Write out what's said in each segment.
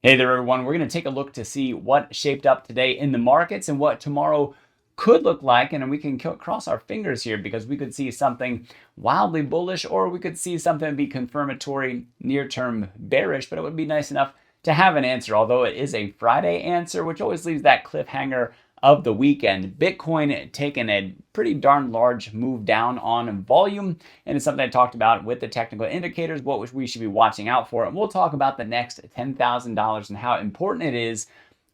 Hey there, everyone. We're going to take a look to see what shaped up today in the markets and what tomorrow could look like. And we can cross our fingers here because we could see something wildly bullish or we could see something be confirmatory near-term bearish, but it would be nice enough to have an answer, although it is a Friday answer, which always leaves that cliffhanger of the weekend. Bitcoin taking a pretty darn large move down on volume, and it's something I talked about with the technical indicators, what we should be watching out for. And we'll talk about the next $10,000 and how important it is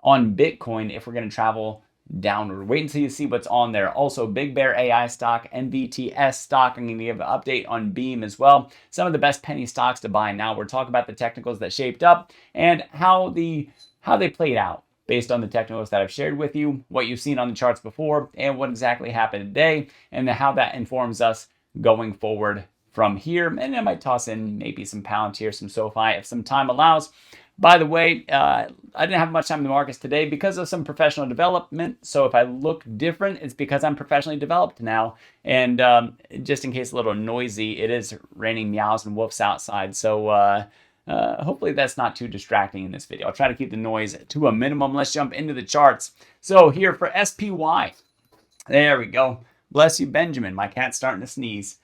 on Bitcoin if we're going to travel downward. Wait until you see what's on there. Also, bigbear.ai stock, NVTS stock. I'm going to give an update on Beam as well. Some of the best penny stocks to buy now. We're talking about the technicals that shaped up and how they played out based on the technicals that I've shared with you, what you've seen on the charts before, and what exactly happened today, and how that informs us going forward from here. And I might toss in maybe some Palantir, some SoFi if some time allows. By the way, I didn't have much time in the markets today because of some professional development. So if I look different, it's because I'm professionally developed now. And just in case a little noisy, it is raining meows and woofs outside. So hopefully that's not too distracting in this video. I'll try to keep the noise to a minimum. Let's jump into the charts. So here for SPY, there we go. Bless you, Benjamin. My cat's starting to sneeze.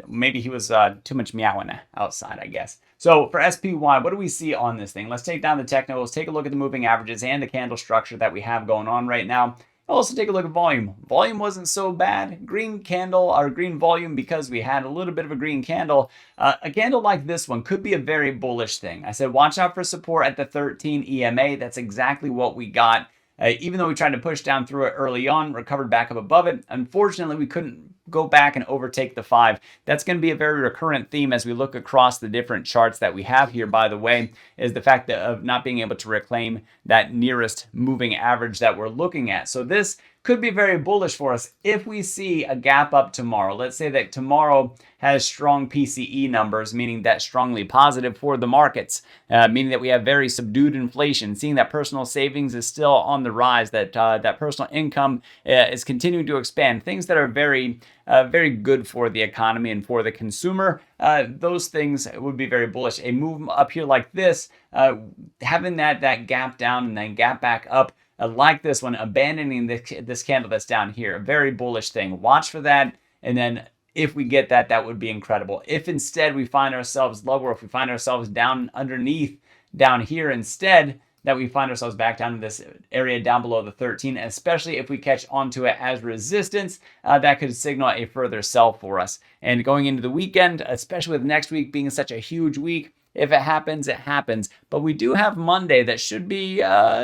Maybe he was too much meowing outside, I guess. So for SPY, what do we see on this thing? Let's take down the technicals, take a look at the moving averages and the candle structure that we have going on right now. Also take a look at volume. Volume wasn't so bad. Green candle or green volume because we had a little bit of a green candle. A candle like this one could be a very bullish thing. I said watch out for support at the 13 EMA. That's exactly what we got. Even though we tried to push down through it early on, recovered back up above it. Unfortunately, we couldn't go back and overtake the 5. That's going to be a very recurrent theme as we look across the different charts that we have here, by the way, is the fact of not being able to reclaim that nearest moving average that we're looking at. So this could be very bullish for us if we see a gap up tomorrow. Let's say that tomorrow has strong PCE numbers, meaning that strongly positive for the markets, meaning that we have very subdued inflation, seeing that personal savings is still on the rise, that personal income is continuing to expand, things that are very good for the economy and for the consumer. Those things would be very bullish. A move up here like this, having that gap down and then gap back up, like this one, abandoning this candle that's down here, a very bullish thing. Watch for that, and then if we get that, that would be incredible. If instead we find ourselves lower, if we find ourselves down underneath, down here instead, that we find ourselves back down in this area down below the 13, especially if we catch onto it as resistance, that could signal a further sell for us. And going into the weekend, especially with next week being such a huge week, if it happens, it happens. But we do have Monday that should be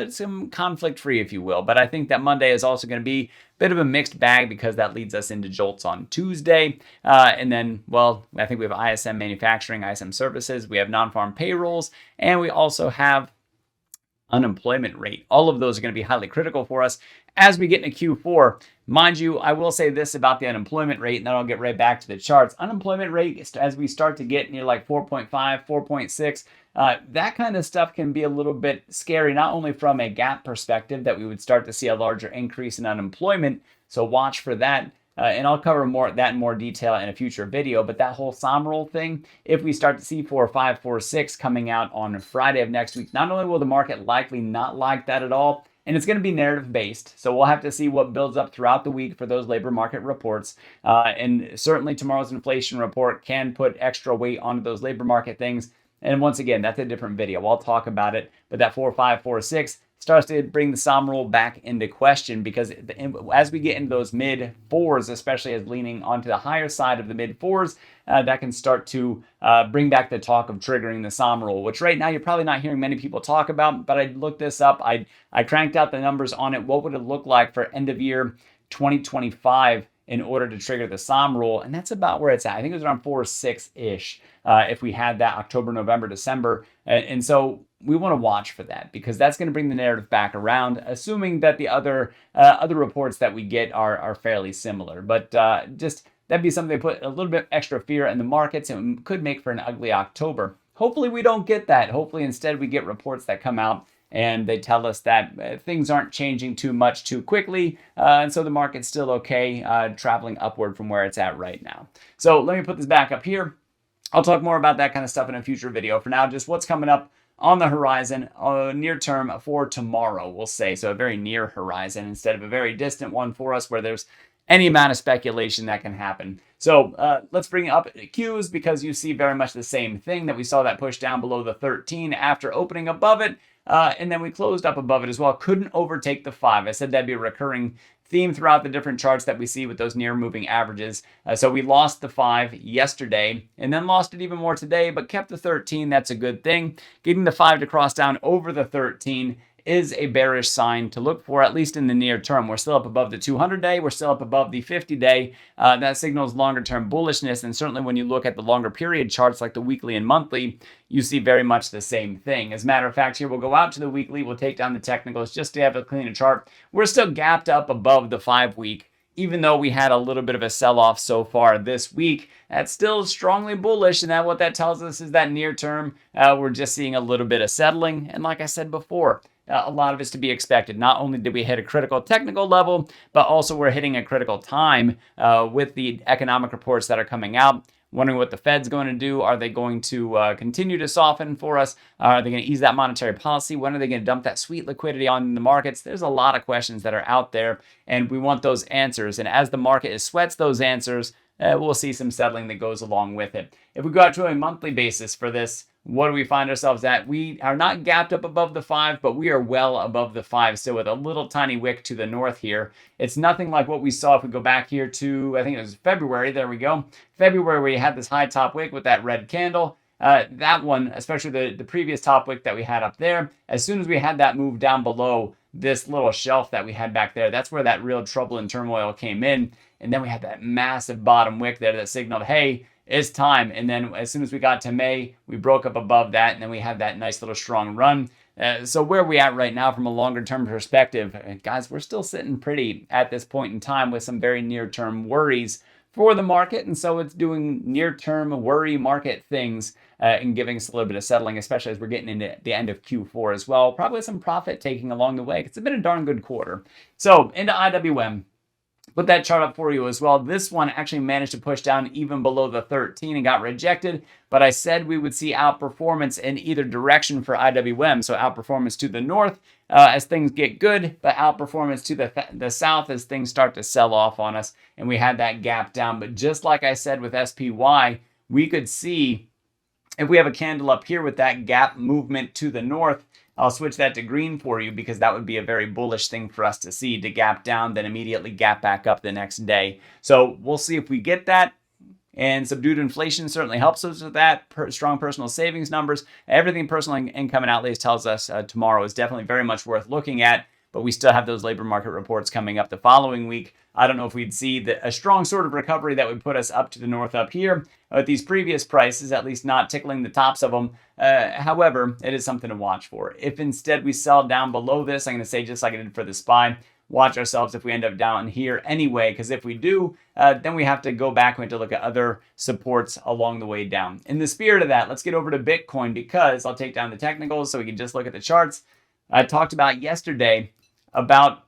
some conflict-free, if you will. But I think that Monday is also going to be a bit of a mixed bag because that leads us into jolts on Tuesday. And then, well, I think we have ISM manufacturing, ISM services. We have non-farm payrolls. And we also have unemployment rate. All of those are going to be highly critical for us as we get into Q4. Mind you, I will say this about the unemployment rate, and then I'll get right back to the charts. Unemployment rate, as we start to get near like 4.5, 4.6, that kind of stuff can be a little bit scary, not only from a gap perspective that we would start to see a larger increase in unemployment. So watch for that. And I'll cover that in more detail in a future video. But that whole SOM roll thing, if we start to see 4.5, 4.6 coming out on Friday of next week, not only will the market likely not like that at all, and it's going to be narrative based. So we'll have to see what builds up throughout the week for those labor market reports. And certainly tomorrow's inflation report can put extra weight onto those labor market things. And once again, that's a different video. I'll talk about it. But that 4.5, 4.6 starts to bring the SOM roll back into question because as we get into those mid 4s, especially as leaning onto the higher side of the mid 4s, that can start to bring back the talk of triggering the SOM roll, which right now you're probably not hearing many people talk about, but I looked this up. I cranked out the numbers on it. What would it look like for end of year 2025 in order to trigger the SOM roll? And that's about where it's at. I think it was around 4.6-ish if we had that October, November, December. And so we want to watch for that because that's going to bring the narrative back around, assuming that the other reports that we get are fairly similar. But just that'd be something to put a little bit extra fear in the markets and could make for an ugly October. Hopefully we don't get that. Hopefully instead we get reports that come out and they tell us that things aren't changing too much too quickly, and so the market's still okay, traveling upward from where it's at right now. So let me put this back up here. I'll talk more about that kind of stuff in a future video. For now, just what's coming up on the horizon, near term for tomorrow, we'll say. So a very near horizon instead of a very distant one for us where there's any amount of speculation that can happen. So let's bring up Qs because you see very much the same thing, that we saw that push down below the 13 after opening above it. And then we closed up above it as well. Couldn't overtake the 5. I said that'd be a recurring theme throughout the different charts that we see with those near moving averages. So we lost the 5 yesterday and then lost it even more today, but kept the 13. That's a good thing. Getting the 5 to cross down over the 13 is a bearish sign to look for, at least in the near term. We're still up above the 200-day. We're still up above the 50-day. That signals longer-term bullishness, and certainly when you look at the longer period charts like the weekly and monthly, you see very much the same thing. As a matter of fact, here we'll go out to the weekly. We'll take down the technicals just to have a cleaner chart. We're still gapped up above the 5-week. Even though we had a little bit of a sell-off so far this week, that's still strongly bullish, and what that tells us is that near term, we're just seeing a little bit of settling. And like I said before, a lot of it's to be expected. Not only did we hit a critical technical level, but also we're hitting a critical time with the economic reports that are coming out. Wondering what the Fed's going to do. Are they going to continue to soften for us? Are they going to ease that monetary policy? When are they going to dump that sweet liquidity on the markets? There's a lot of questions that are out there, and we want those answers. And as the market sweats those answers, we'll see some settling that goes along with it. If we go out to a monthly basis for this, what do we find ourselves at? We are not gapped up above the 5, but we are well above the 5 still with a little tiny wick to the north here. It's nothing like what we saw if we go back here to, I think it was February. There we go. February, where you had this high top wick with that red candle. That one, especially the previous top wick that we had up there, as soon as we had that move down below this little shelf that we had back there, that's where that real trouble and turmoil came in. And then we had that massive bottom wick there that signaled, hey, it's time. And then as soon as we got to May, we broke up above that, and then we had that nice little strong run. So where we at right now from a longer term perspective, guys, we're still sitting pretty at this point in time with some very near term worries for the market. And so it's doing near term worry market things and giving us a little bit of settling, especially as we're getting into the end of Q4 as well. Probably some profit taking along the way. It's been a darn good quarter. So into IWM. Put that chart up for you as well. This one actually managed to push down even below the 13 and got rejected, but I said we would see outperformance in either direction for IWM. So outperformance to the north as things get good, but outperformance to the south as things start to sell off on us. And we had that gap down. But just like I said with SPY, we could see if we have a candle up here with that gap movement to the north, I'll switch that to green for you because that would be a very bullish thing for us to see, to gap down, then immediately gap back up the next day. So we'll see if we get that. And subdued inflation certainly helps us with that. Strong personal savings numbers. Everything personal income and outlays tells us tomorrow is definitely very much worth looking at. But we still have those labor market reports coming up the following week. I don't know if we'd see a strong sort of recovery that would put us up to the north up here at these previous prices, at least not tickling the tops of them. However, it is something to watch for. If instead we sell down below this, I'm going to say just like I did for the SPY, watch ourselves if we end up down here anyway, because if we do, then we have to go back and we have to look at other supports along the way down. In the spirit of that, let's get over to Bitcoin because I'll take down the technicals so we can just look at the charts. I talked about yesterday about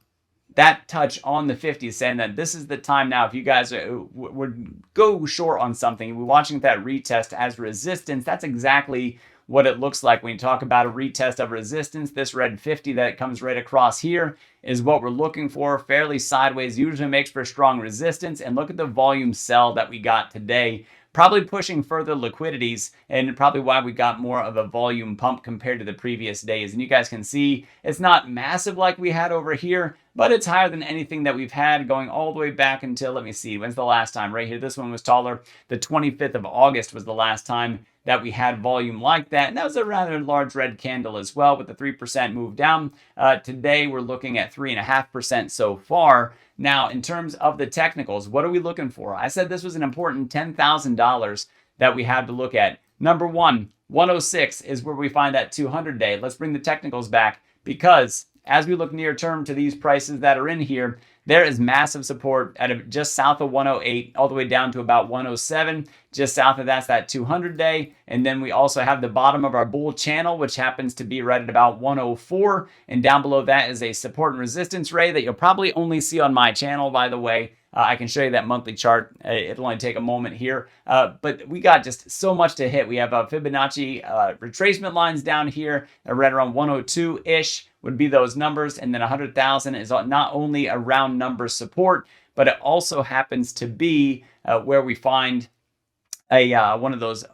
that touch on the 50, saying that this is the time now. If you guys would go short on something, we're watching that retest as resistance. That's exactly what it looks like when you talk about a retest of resistance. This red 50 that comes right across here is what we're looking for. Fairly sideways, usually makes for strong resistance. And look at the volume sell that we got today. Probably pushing further liquidities, and probably why we got more of a volume pump compared to the previous days. And you guys can see it's not massive like we had over here, but it's higher than anything that we've had going all the way back until, let me see, when's the last time? Right here, this one was taller. The 25th of August was the last time that we had volume like that. And that was a rather large red candle as well with the 3% move down. Today, we're looking at 3.5% so far. Now, in terms of the technicals, what are we looking for? I said this was an important $10,000 that we had to look at. Number one, 106 is where we find that 200-day. Let's bring the technicals back because as we look near term to these prices that are in here, there is massive support at just south of 108 all the way down to about 107. Just south of that's that 200-day. And then we also have the bottom of our bull channel, which happens to be right at about 104. And down below that is a support and resistance ray that you'll probably only see on my channel, by the way. I can show you that monthly chart. It'll only take a moment here, but we got just so much to hit. We have Fibonacci retracement lines down here, right around 102-ish would be those numbers, and then 100,000 is not only a round number support, but it also happens to be where we find one of those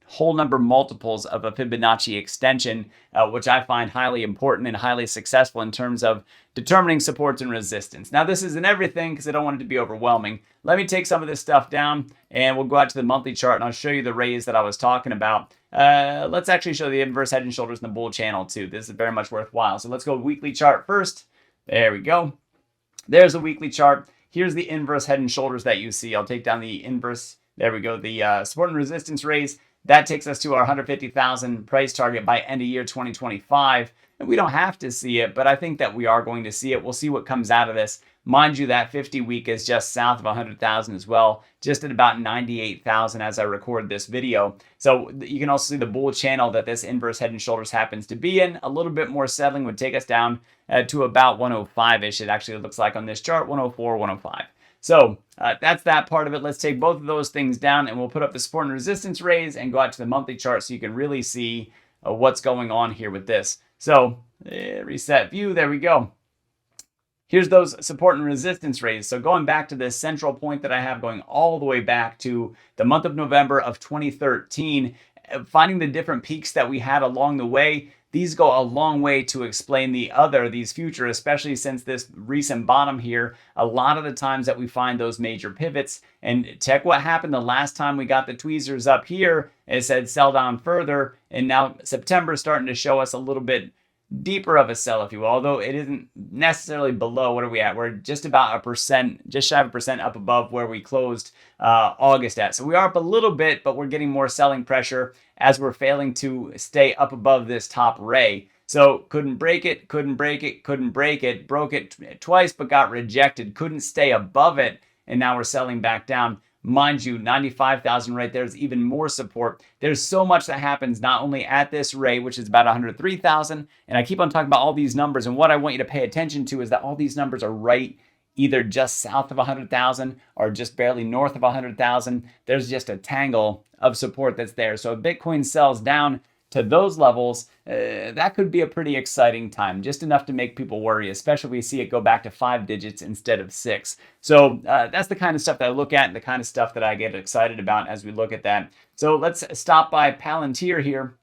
whole number multiples of a Fibonacci extension, which I find highly important and highly successful in terms of determining supports and resistance. Now, this isn't everything because I don't want it to be overwhelming. Let me take some of this stuff down and we'll go out to the monthly chart and I'll show you the raise that I was talking about. Let's actually show the inverse head and shoulders in the bull channel too. This is very much worthwhile. So let's go weekly chart first. There we go. There's a weekly chart. Here's the inverse head and shoulders that you see. I'll take down the inverse. There we go. The support and resistance raise. That takes us to our 150,000 price target by end of year 2025. And we don't have to see it, but I think that we are going to see it. We'll see what comes out of this. Mind you, that 50 week is just south of 100,000 as well, just at about 98,000 as I record this video. So you can also see the bull channel that this inverse head and shoulders happens to be in. A little bit more settling would take us down to about 105-ish. It actually looks like on this chart, 104, 105. So that's that part of it. Let's take both of those things down and we'll put up the support and resistance raise and go out to the monthly chart so you can really see what's going on here with this. So reset view, there we go. Here's those support and resistance raise. So going back to this central point that I have going all the way back to the month of November of 2013, finding the different peaks that we had along the way, these go a long way to explain these future, especially since this recent bottom here, a lot of the times that we find those major pivots. And check what happened the last time we got the tweezers up here. It said sell down further. And now September is starting to show us a little bit deeper of a sell, if you will, although it isn't necessarily below. What are we at? We're just about 1%, just shy of 1% up above where we closed August at. So we are up a little bit, but we're getting more selling pressure as we're failing to stay up above this top ray. So couldn't break it, couldn't break it, couldn't break it, broke it twice, but got rejected, couldn't stay above it, and now we're selling back down. Mind you, 95,000 right there is even more support. There's so much that happens not only at this rate, which is about 103,000, and I keep on talking about all these numbers, and what I want you to pay attention to is that all these numbers are right either just south of 100,000 or just barely north of 100,000. There's just a tangle of support that's there. So if Bitcoin sells down to those levels, that could be a pretty exciting time, just enough to make people worry, especially if we see it go back to 5 digits instead of 6. So that's the kind of stuff that I look at and the kind of stuff that I get excited about as we look at that. So let's stop by Palantir here.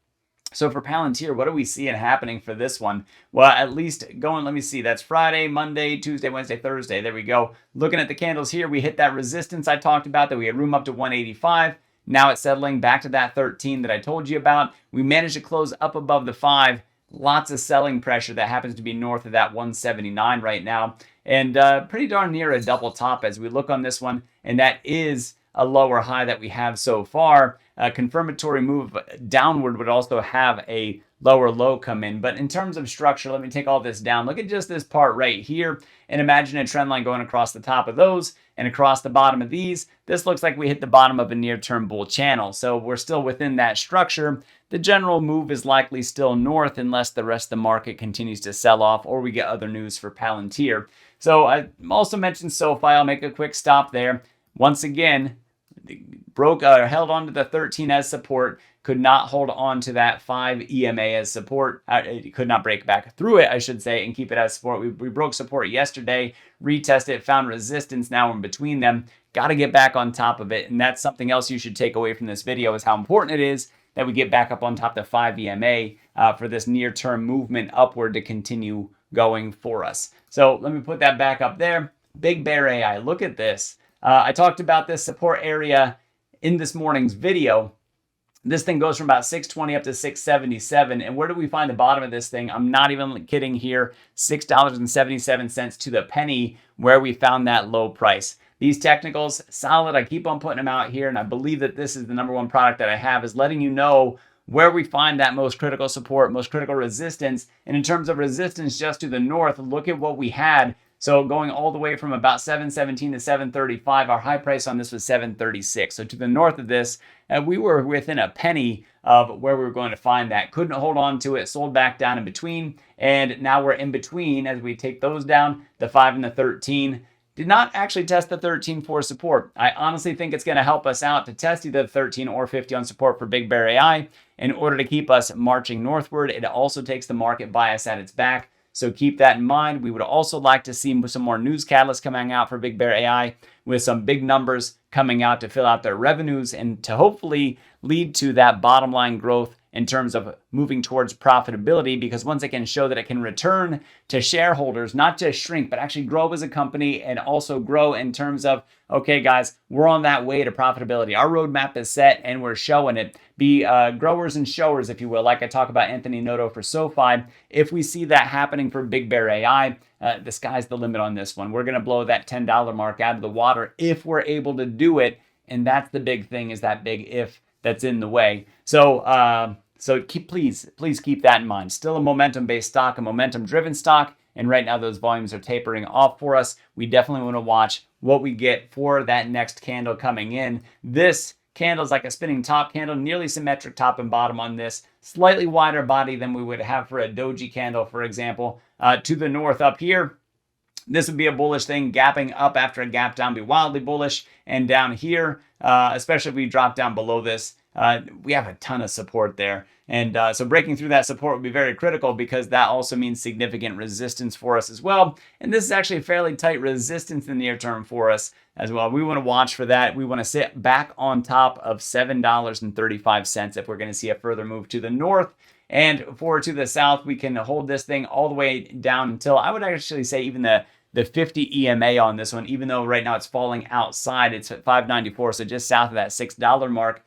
So for Palantir, what are we seeing happening for this one? Well, at least going, let me see, that's Friday, Monday, Tuesday, Wednesday, Thursday. There we go. Looking at the candles here, we hit that resistance I talked about that we had room up to 185. Now it's settling back to that 13 that I told you about. We managed to close up above the 5. Lots of selling pressure that happens to be north of that 179 right now. And pretty darn near a double top as we look on this one. And that is a lower high that we have so far. A confirmatory move downward would also have a lower low come in. But in terms of structure, let me take all this down. Look at just this part right here and imagine a trend line going across the top of those and across the bottom of these. This looks like we hit the bottom of a near-term bull channel. So we're still within that structure. The general move is likely still north unless the rest of the market continues to sell off or we get other news for Palantir. So I also mentioned SoFi. I'll make a quick stop there. Once again, held on to the 13 as support, could not hold on to that 5 EMA as support. It could not break back through it, I should say, and keep it as support. We broke support yesterday, retested it, found resistance now in between them. Got to get back on top of it, and that's something else you should take away from this video is how important it is that we get back up on top of the 5 EMA for this near-term movement upward to continue going for us. So let me put that back up there. bigbear.ai, look at this. I talked about this support area in this morning's video. This thing goes from about 620 up to 677. And where do we find the bottom of this thing? I'm not even kidding here. $6.77 to the penny where we found that low price. These technicals, solid. I keep on putting them out here. And I believe that this is the number one product that I have is letting you know where we find that most critical support, most critical resistance. And in terms of resistance just to the north, look at what we had. So going all the way from about 717 to 735, our high price on this was 736. So to the north of this, we were within a penny of where we were going to find that. Couldn't hold on to it, sold back down in between. And now we're in between as we take those down, the 5 and the 13. did not actually test the 13 for support. I honestly think it's going to help us out to test either 13 or 50 on support for Big Bear AI in order to keep us marching northward. It also takes the market bias at its back. So keep that in mind. We would also like to see some more news catalysts coming out for Big Bear AI with some big numbers coming out to fill out their revenues and to hopefully lead to that bottom line growth in terms of moving towards profitability, because once it can show that it can return to shareholders, not just shrink, but actually grow as a company and also grow in terms of, okay, guys, we're on that way to profitability. Our roadmap is set and we're showing it. Be growers and showers, if you will, like I talk about Anthony Noto for SoFi. If we see that happening for Big Bear AI, the sky's the limit on this one. We're going to blow that $10 mark out of the water if we're able to do it. And that's the big thing, is that big if that's in the way. So please keep that in mind. Still a momentum-based stock, a momentum-driven stock, and right now those volumes are tapering off for us. We definitely want to watch what we get for that next candle coming in. This candle is like a spinning top candle, nearly symmetric top and bottom on this, slightly wider body than we would have for a doji candle, for example. To the north up here, this would be a bullish thing. Gapping up after a gap down, be wildly bullish. And down here, especially if we drop down below this, we have a ton of support there. And so breaking through that support would be very critical, because that also means significant resistance for us as well. And this is actually a fairly tight resistance in the near term for us as well. We want to watch for that. We want to sit back on top of $7.35 if we're going to see a further move to the north. And forward to the south, we can hold this thing all the way down until, I would actually say, even the 50 EMA on this one, even though right now it's falling outside, it's at 594, so just south of that $6 mark.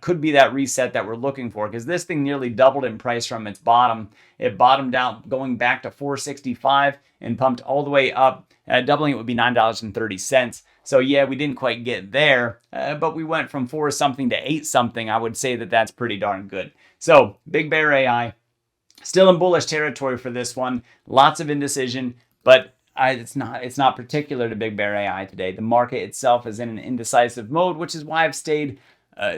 Could be that reset that we're looking for, because this thing nearly doubled in price from its bottom. It bottomed out going back to $4.65 and pumped all the way up. Doubling it would be $9.30. So yeah, we didn't quite get there, but we went from 4 something to 8 something. I would say that that's pretty darn good. So Big Bear AI, still in bullish territory for this one. Lots of indecision, but it's not particular to Big Bear AI today. The market itself is in an indecisive mode, which is why I've stayed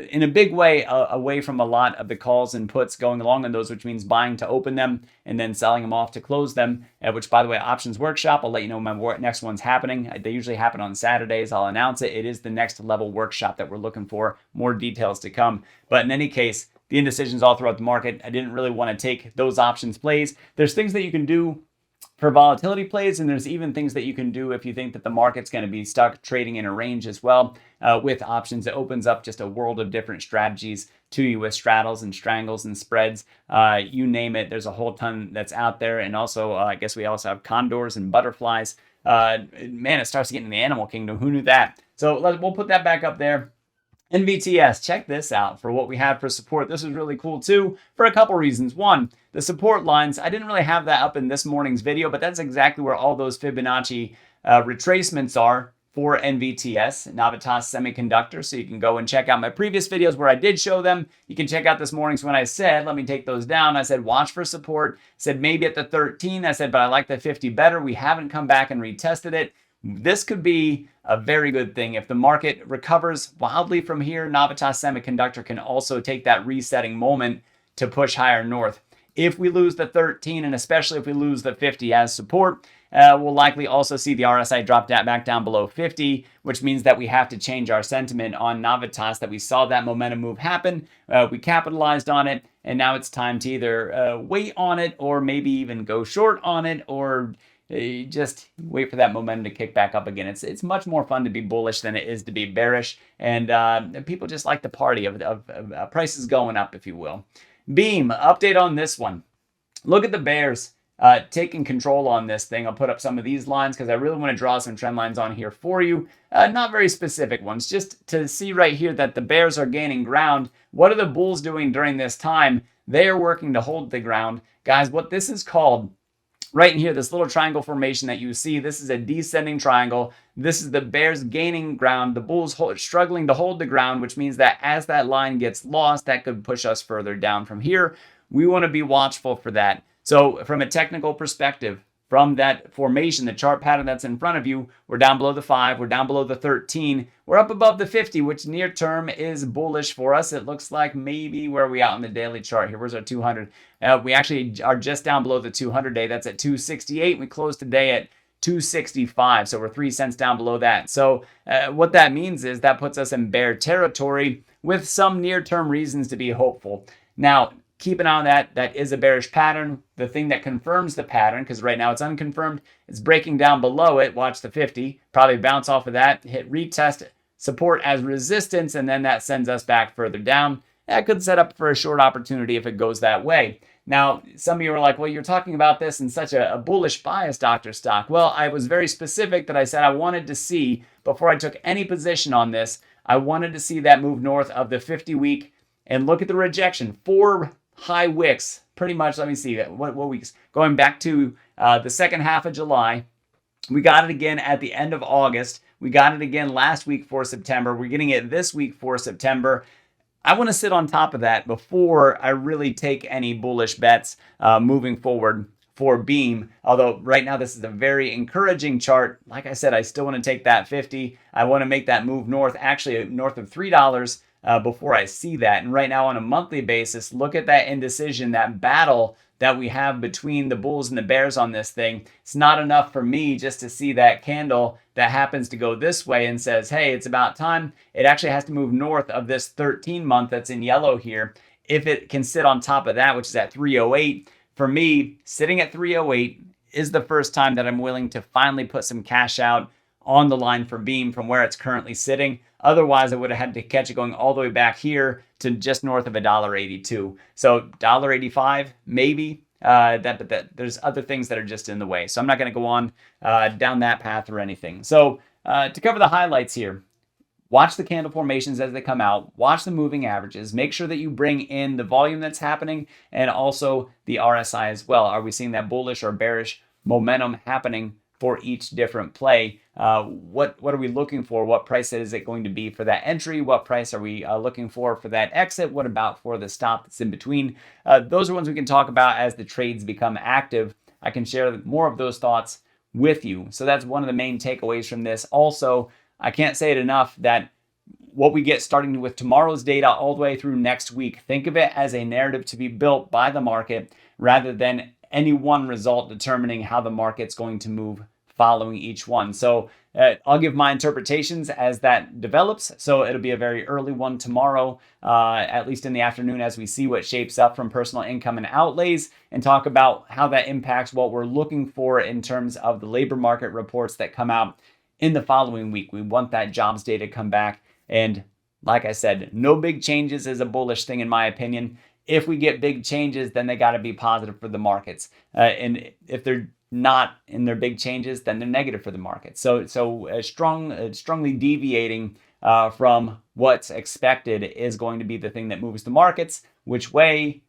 in a big way away from a lot of the calls and puts going along in those, which means buying to open them and then selling them off to close them, which, by the way, Options Workshop, I'll let you know when my next one's happening. They usually happen on Saturdays. I'll announce it. It is the next level workshop that we're looking for. More details to come. But in any case, the indecisions all throughout the market, I didn't really want to take those options plays. There's things that you can do for volatility plays, and there's even things that you can do if you think that the market's going to be stuck trading in a range as well. With options, it opens up just a world of different strategies to you with straddles and strangles and spreads. You name it, there's a whole ton that's out there. And also, I guess we also have condors and butterflies. Man, it starts to get into the animal kingdom. Who knew that? So we'll put that back up there. NVTS, check this out for what we had for support. This is really cool too for a couple reasons. One, the support lines, I didn't really have that up in this morning's video, but that's exactly where all those Fibonacci retracements are for NVTS, Navitas Semiconductor. So you can go and check out my previous videos where I did show them. You can check out this morning's when I said, let me take those down. I said, watch for support. Said maybe at the 13. I said, but I like the 50 better. We haven't come back and retested it. This could be a very good thing. If the market recovers wildly from here, Navitas Semiconductor can also take that resetting moment to push higher north. If we lose the 13, and especially if we lose the 50 as support, we'll likely also see the RSI drop back down below 50, which means that we have to change our sentiment on Navitas, that we saw that momentum move happen, we capitalized on it, and now it's time to either wait on it or maybe even go short on it, or just wait for that momentum to kick back up again. It's much more fun to be bullish than it is to be bearish, and people just like the party of prices going up, if you will. Beam, update on this one. Look at the bears taking control on this thing. I'll put up some of these lines because I really want to draw some trend lines on here for you. Not very specific ones, just to see right here that the bears are gaining ground. What are the bulls doing during this time? They are working to hold the ground. Guys, what this is called, right in here, this little triangle formation that you see, this is a descending triangle. This is the bears gaining ground, the bulls struggling to hold the ground, which means that as that line gets lost, that could push us further down from here. We want to be watchful for that. So from a technical perspective, from that formation, the chart pattern that's in front of you, we're down below the 5, we're down below the 13, we're up above the 50, which near term is bullish for us. It looks like maybe where are we out in the daily chart here? Where's our 200? We actually are just down below the 200 day. That's at 268. We closed today at 265. So we're 3 cents down below that. So what that means is that puts us in bear territory with some near-term reasons to be hopeful. Now, keep an eye on that. That is a bearish pattern. The thing that confirms the pattern, because right now it's unconfirmed, it's breaking down below it. Watch the 50. Probably bounce off of that, hit retest support as resistance, and then that sends us back further down. That could set up for a short opportunity if it goes that way. Now, some of you are like, well, you're talking about this in such a bullish bias, Dr. Stock. Well, I was very specific that I said I wanted to see, before I took any position on this, I wanted to see that move north of the 50-week and look at the rejection. 4 high wicks, pretty much. Let me see what weeks. Going back to the second half of July. We got it again at the end of August. We got it again last week for September. We're getting it this week for September. I want to sit on top of that before I really take any bullish bets moving forward for Beam. Although right now this is a very encouraging chart. Like I said, I still want to take that 50. I want to make that move north, actually north of $3 before I see that. And right now on a monthly basis, look at that indecision, that battle that we have between the bulls and the bears on this thing. It's not enough for me just to see that candle that happens to go this way and says, hey, it's about time. It actually has to move north of this 13 month that's in yellow here. If it can sit on top of that, which is at 308, for me, sitting at 308 is the first time that I'm willing to finally put some cash out on the line for Beam from where it's currently sitting. Otherwise, I would have had to catch it going all the way back here to just north of $1.82. So $1.85, maybe. But there's other things that are just in the way. So I'm not going to go on down that path or anything. So to cover the highlights here, watch the candle formations as they come out. Watch the moving averages. Make sure that you bring in the volume that's happening and also the RSI as well. Are we seeing that bullish or bearish momentum happening for each different play? What are we looking for? What price is it going to be for that entry? What price are we looking for that exit? What about for the stop that's in between? Those are ones we can talk about as the trades become active. I can share more of those thoughts with you. So that's one of the main takeaways from this. Also, I can't say it enough that what we get starting with tomorrow's data all the way through next week, think of it as a narrative to be built by the market rather than any one result determining how the market's going to move following each one. So I'll give my interpretations as that develops. So it'll be a very early one tomorrow, at least in the afternoon, as we see what shapes up from personal income and outlays and talk about how that impacts what we're looking for in terms of the labor market reports that come out in the following week. We want that jobs data to come back. And like I said, no big changes is a bullish thing in my opinion. If we get big changes, then they got to be positive for the markets. And if they're not in their big changes, then they're negative for the market. So strongly deviating from what's expected is going to be the thing that moves the markets. Which way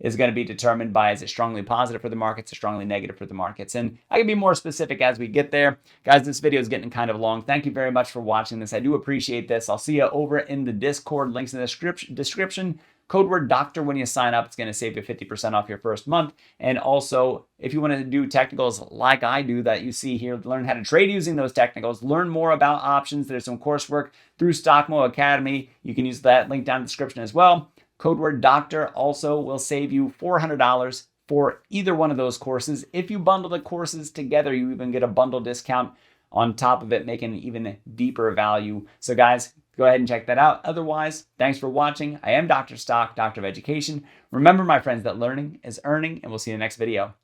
is going to be determined by, is it strongly positive for the markets or strongly negative for the markets? And I can be more specific as we get there. Guys, this video is getting kind of long. Thank you very much for watching this. I do appreciate this. I'll see you over in the Discord. Links in the description. Code word doctor when you sign up. It's going to save you 50% off your first month. And also, if you want to do technicals like I do that you see here, learn how to trade using those technicals, learn more about options. There's some coursework through Stockmo Academy. You can use that link down in the description as well. Code word doctor also will save you $400 for either one of those courses. If you bundle the courses together, you even get a bundle discount on top of it, making an even deeper value. So guys, go ahead and check that out. Otherwise, thanks for watching. I am Dr. Stock, Doctor of Education. Remember, my friends, that learning is earning, and we'll see you in the next video.